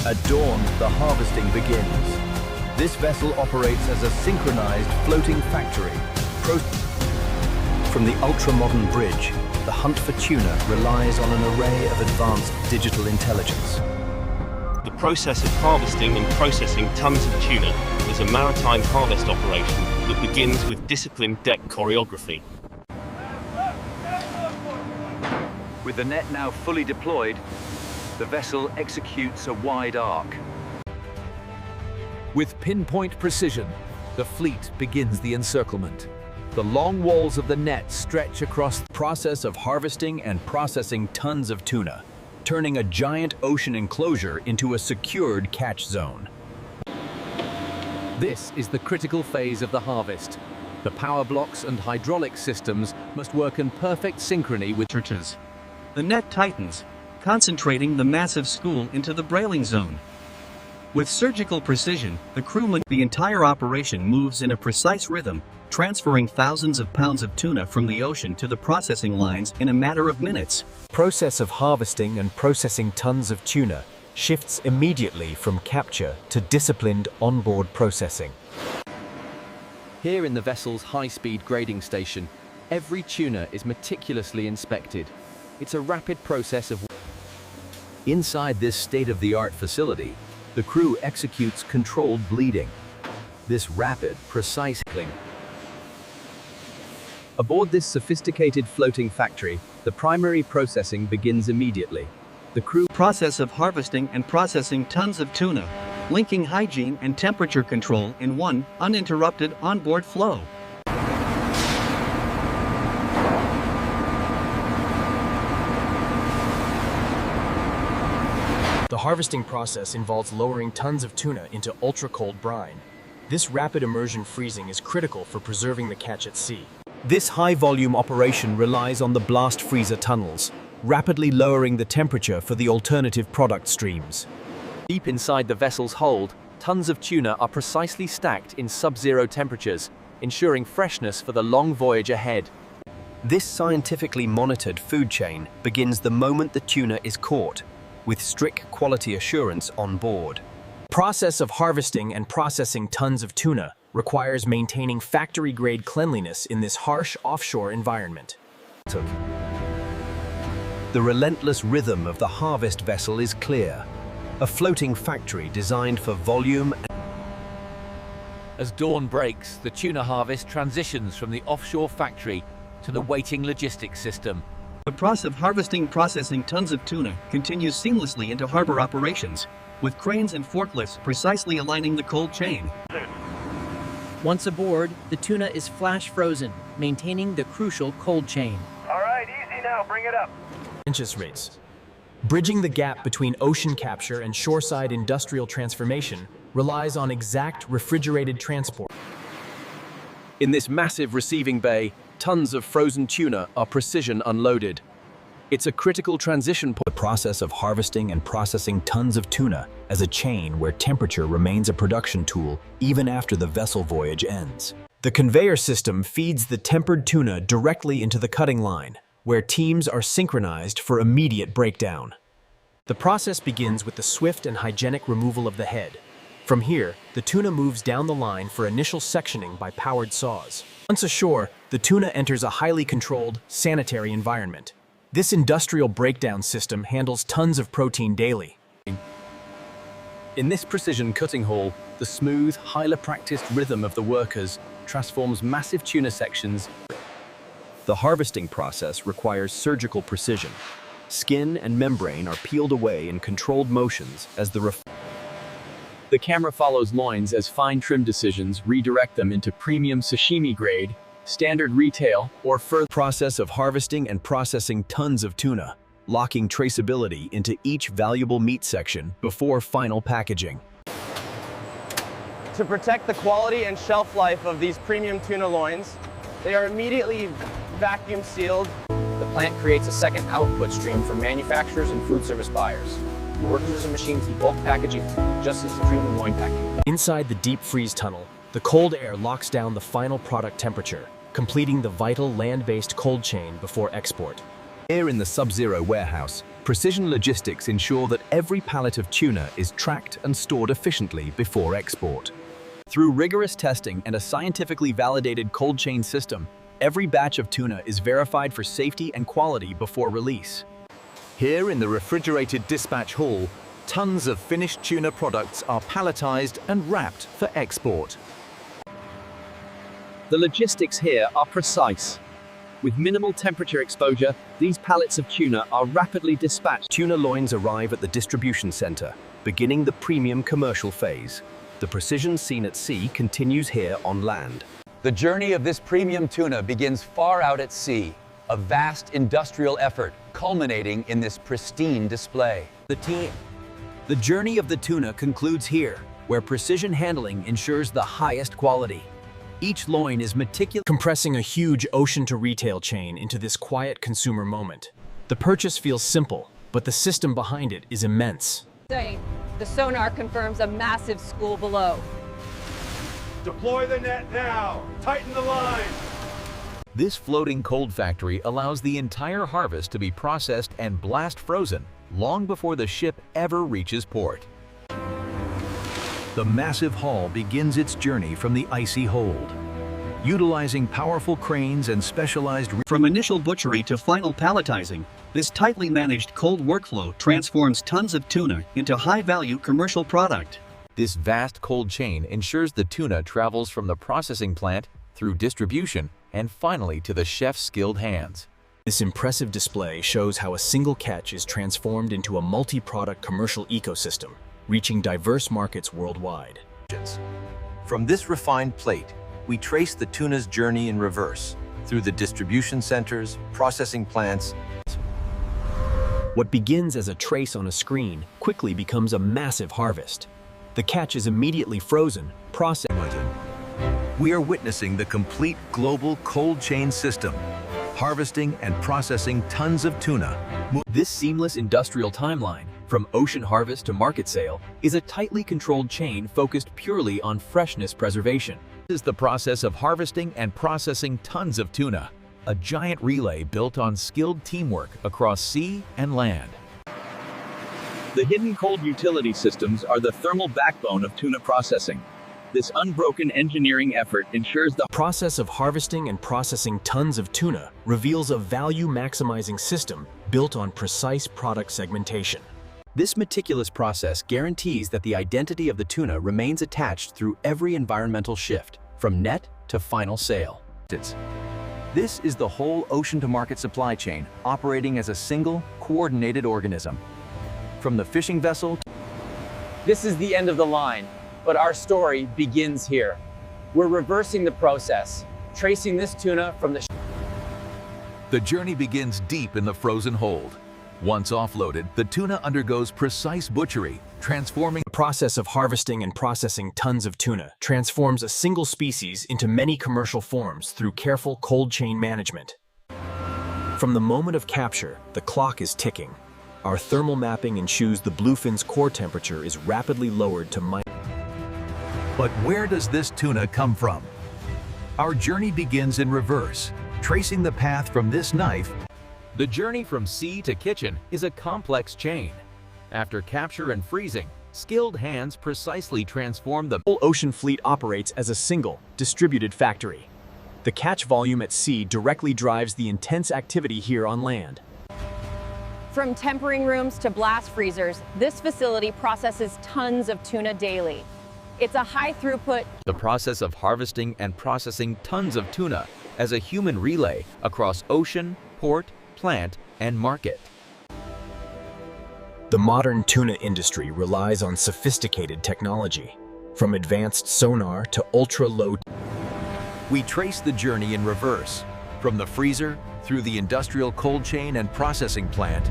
At dawn, the harvesting begins. This vessel operates as a synchronized floating factory. From the ultra-modern bridge, the hunt for tuna relies on an array of advanced digital intelligence. The process of harvesting and processing tons of tuna is a maritime harvest operation that begins with disciplined deck choreography. With the net now fully deployed, the vessel executes a wide arc. With pinpoint precision, the fleet begins the encirclement. The long walls of the net stretch across the process of harvesting and processing tons of tuna, turning a giant ocean enclosure into a secured catch zone. This is the critical phase of the harvest. The power blocks and hydraulic systems must work in perfect synchrony with churches. The net tightens, concentrating the massive school into the brailing zone. With surgical precision, the entire operation moves in a precise rhythm, transferring thousands of pounds of tuna from the ocean to the processing lines in a matter of minutes. Process of harvesting and processing tons of tuna shifts immediately from capture to disciplined onboard processing. Here in the vessel's high-speed grading station, every tuna is meticulously inspected. It's a rapid process of... Inside this state-of-the-art facility, the crew executes controlled bleeding. This rapid, precise cleaning. Aboard this sophisticated floating factory, the primary processing begins immediately. The crew Process of harvesting and processing tons of tuna, linking hygiene and temperature control in one uninterrupted onboard flow. The harvesting process involves lowering tons of tuna into ultra-cold brine. This rapid immersion freezing is critical for preserving the catch at sea. This high-volume operation relies on the blast freezer tunnels, rapidly lowering the temperature for the alternative product streams. Deep inside the vessel's hold, tons of tuna are precisely stacked in sub-zero temperatures, ensuring freshness for the long voyage ahead. This scientifically monitored food chain begins the moment the tuna is caught, with strict quality assurance on board. The process of harvesting and processing tons of tuna requires maintaining factory-grade cleanliness in this harsh offshore environment. The relentless rhythm of the harvest vessel is clear, a floating factory designed for volume. As dawn breaks, the tuna harvest transitions from the offshore factory to the waiting logistics system. The process of harvesting processing tons of tuna continues seamlessly into harbor operations, with cranes and forklifts precisely aligning the cold chain. Once aboard, the tuna is flash frozen, maintaining the crucial cold chain. All right, easy now, bring it up. Interest rates. Bridging the gap between ocean capture and shoreside industrial transformation relies on exact refrigerated transport. In this massive receiving bay, tons of frozen tuna are precision unloaded. It's a critical transition point. The process of harvesting and processing tons of tuna as a chain where temperature remains a production tool even after the vessel voyage ends. The conveyor system feeds the tempered tuna directly into the cutting line, where teams are synchronized for immediate breakdown. The process begins with the swift and hygienic removal of the head. From here, the tuna moves down the line for initial sectioning by powered saws. Once ashore, the tuna enters a highly controlled, sanitary environment. This industrial breakdown system handles tons of protein daily. In this precision cutting hall, the smooth, highly practiced rhythm of the workers transforms massive tuna sections. The harvesting process requires surgical precision. Skin and membrane are peeled away in controlled motions as the camera follows loins as fine trim decisions redirect them into premium sashimi grade, standard retail, or further. process of harvesting and processing tons of tuna, locking traceability into each valuable meat section before final packaging. To protect the quality and shelf life of these premium tuna loins, they are immediately vacuum sealed. The plant creates a second output stream for manufacturers and food service buyers. Workers and machines do bulk packaging just as premium loin packing. Inside the deep freeze tunnel, the cold air locks down the final product temperature, completing the vital land-based cold chain before export. Here in the sub-zero warehouse, Precision logistics ensure that every pallet of tuna is tracked and stored efficiently before export. Through rigorous testing and a scientifically validated cold chain system, every batch of tuna is verified for safety and quality before release. Here in the refrigerated dispatch hall, tons of finished tuna products are palletized and wrapped for export. The logistics here are precise. With minimal temperature exposure, these pallets of tuna are rapidly dispatched. Tuna loins arrive at the distribution center, beginning the premium commercial phase. The precision seen at sea continues here on land. The journey of this premium tuna begins far out at sea, a vast industrial effort culminating in this pristine display. The journey of the tuna concludes here, where precision handling ensures the highest quality. Each loin is meticulous, compressing a huge ocean-to-retail chain into this quiet consumer moment. The purchase feels simple, but the system behind it is immense. The sonar confirms a massive school below. Deploy the net now. Tighten the line. This floating cold factory allows the entire harvest to be processed and blast frozen long before the ship ever reaches port. The massive haul begins its journey from the icy hold. Utilizing powerful cranes and specialized... From initial butchery to final palletizing, this tightly managed cold workflow transforms tons of tuna into high-value commercial product. This vast cold chain ensures the tuna travels from the processing plant through distribution and finally to the chef's skilled hands. This impressive display shows how a single catch is transformed into a multi-product commercial ecosystem, reaching diverse markets worldwide. From this refined plate, we trace the tuna's journey in reverse, through the distribution centers, processing plants. What begins as a trace on a screen quickly becomes a massive harvest. The catch is immediately frozen, processed. We are witnessing the complete global cold chain system, harvesting and processing tons of tuna. This seamless industrial timeline, from ocean harvest to market sale, is a tightly controlled chain focused purely on freshness preservation. This is the process of harvesting and processing tons of tuna, a giant relay built on skilled teamwork across sea and land. The hidden cold utility systems are the thermal backbone of tuna processing. This unbroken engineering effort ensures the process of harvesting and processing tons of tuna reveals a value-maximizing system built on precise product segmentation. This meticulous process guarantees that the identity of the tuna remains attached through every environmental shift, from net to final sale. This is the whole ocean-to-market supply chain operating as a single, coordinated organism. From the fishing vessel... This is the end of the line, but our story begins here. We're reversing the process, tracing this tuna from the... The journey begins deep in the frozen hold. Once offloaded, the tuna undergoes precise butchery, transforming... The process of harvesting and processing tons of tuna transforms a single species into many commercial forms through careful cold chain management. From the moment of capture, the clock is ticking. Our thermal mapping ensures the bluefin's core temperature is rapidly lowered to -. But where does this tuna come from? Our journey begins in reverse, tracing the path from this knife. The journey from sea to kitchen is a complex chain. After capture and freezing, skilled hands precisely transform the whole ocean fleet operates as a single, distributed factory. The catch volume at sea directly drives the intense activity here on land. From tempering rooms to blast freezers, this facility processes tons of tuna daily. It's a high throughput. The process of harvesting and processing tons of tuna as a human relay across ocean, port, plant, and market. The modern tuna industry relies on sophisticated technology, from advanced sonar to ultra-low. We trace the journey in reverse, from the freezer through the industrial cold chain and processing plant,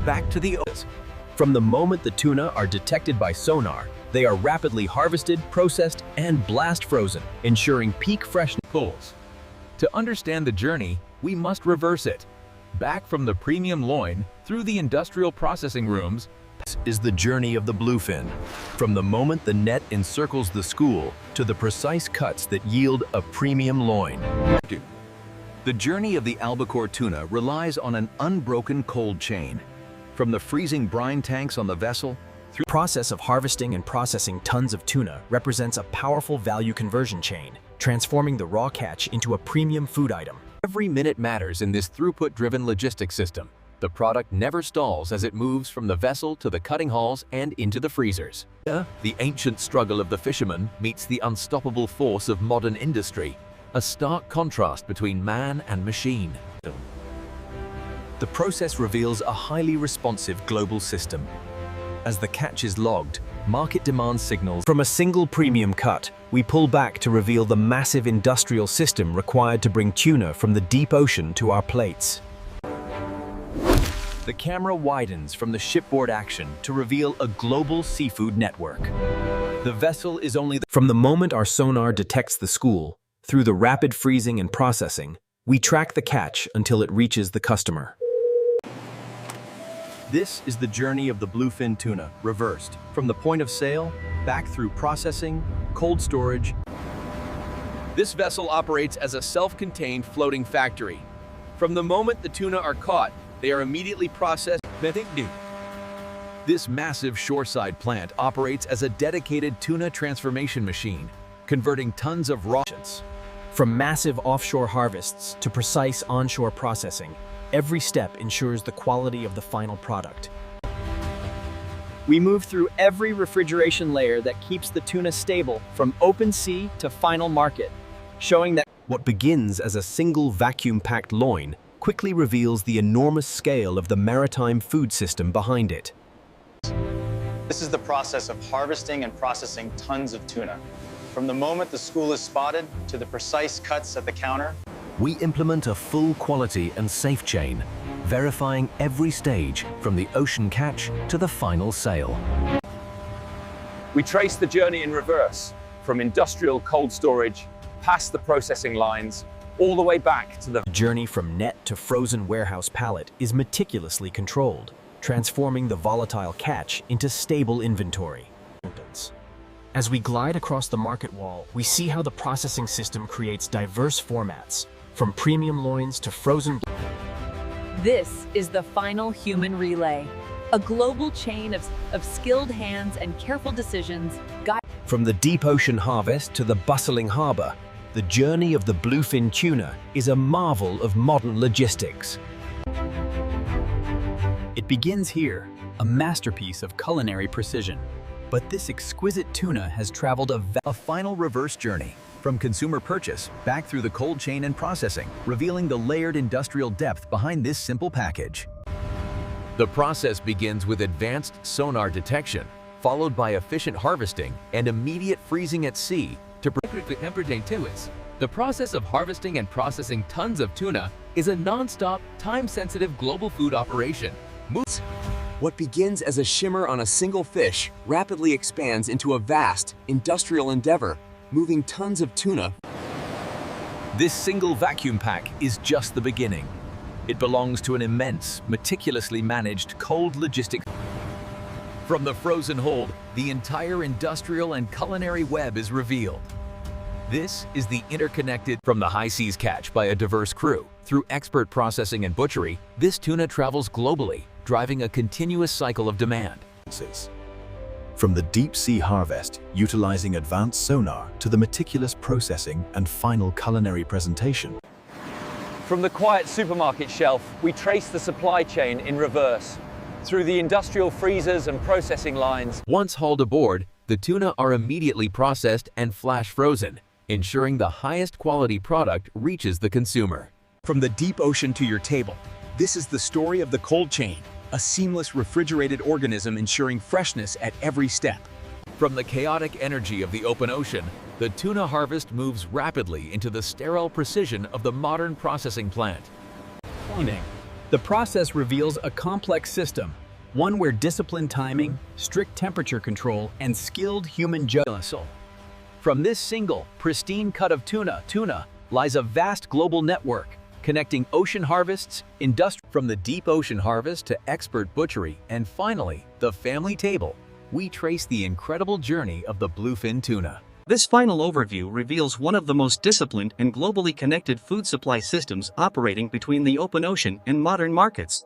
back to the ocean. From the moment the tuna are detected by sonar, they are rapidly harvested, processed, and blast frozen, ensuring peak freshness. To understand the journey, we must reverse it. Back from the premium loin, through the industrial processing rooms, is the journey of the bluefin. From the moment the net encircles the school to the precise cuts that yield a premium loin. The journey of the albacore tuna relies on an unbroken cold chain. From the freezing brine tanks on the vessel, The process of harvesting and processing tons of tuna represents a powerful value conversion chain, transforming the raw catch into a premium food item. every minute matters in this throughput-driven logistics system. The product never stalls as it moves from the vessel to the cutting halls and into the freezers. The ancient struggle of the fisherman meets the unstoppable force of modern industry, a stark contrast between man and machine. The process reveals a highly responsive global system. As the catch is logged, market demand signals. From a single premium cut, we pull back to reveal the massive industrial system required to bring tuna from the deep ocean to our plates. The camera widens from the shipboard action to reveal a global seafood network. The vessel is only From the moment our sonar detects the school, through the rapid freezing and processing, we track the catch until it reaches the customer. This is the journey of the bluefin tuna, reversed, from the point of sale, back through processing, cold storage. This vessel operates as a self-contained floating factory. From the moment the tuna are caught, they are immediately processed. This massive shoreside plant operates as a dedicated tuna transformation machine, converting tons of raw. From massive offshore harvests to precise onshore processing, every step ensures the quality of the final product. We move through every refrigeration layer that keeps the tuna stable from open sea to final market, showing that What begins as a single vacuum-packed loin quickly reveals the enormous scale of the maritime food system behind it. This is the process of harvesting and processing tons of tuna. From the moment the school is spotted to the precise cuts at the counter, We implement a full quality and safe chain, verifying every stage from the ocean catch to the final sale. We trace the journey in reverse, from industrial cold storage, past the processing lines, all the way back to the Journey from net to frozen warehouse pallet is meticulously controlled, transforming the volatile catch into stable inventory. As we glide across the market wall, we see how the processing system creates diverse formats, from premium loins to frozen. This is the final human relay, a global chain of skilled hands and careful decisions. From the deep ocean harvest to the bustling harbor, the journey of the bluefin tuna is a marvel of modern logistics. It begins here, a masterpiece of culinary precision. But this exquisite tuna has traveled a final reverse journey, from consumer purchase back through the cold chain and processing, revealing the layered industrial depth behind this simple package. The process begins with advanced sonar detection, followed by efficient harvesting and immediate freezing at sea to The process of harvesting and processing tons of tuna is a non-stop, time-sensitive global food operation. What begins as a shimmer on a single fish rapidly expands into a vast, industrial endeavor, moving tons of tuna. This single vacuum pack is just the beginning. It belongs to an immense, meticulously managed cold logistics. From the frozen hold, the entire industrial and culinary web is revealed. This is the interconnected from the high seas catch by a diverse crew. Through expert processing and butchery, this tuna travels globally, driving a continuous cycle of demand. From the deep sea harvest, utilizing advanced sonar, to the meticulous processing and final culinary presentation. From the quiet supermarket shelf, we trace the supply chain in reverse, through the industrial freezers and processing lines. Once hauled aboard, the tuna are immediately processed and flash frozen, ensuring the highest quality product reaches the consumer. From the deep ocean to your table, this is the story of the cold chain, a seamless refrigerated organism ensuring freshness at every step. From the chaotic energy of the open ocean, the tuna harvest moves rapidly into the sterile precision of the modern processing plant. The process reveals a complex system, one where disciplined timing, strict temperature control, and skilled human judgment. From this single, pristine cut of tuna lies a vast global network, connecting ocean harvests, from the deep ocean harvest to expert butchery, and finally, the family table. We trace the incredible journey of the bluefin tuna. This final overview reveals one of the most disciplined and globally connected food supply systems operating between the open ocean and modern markets.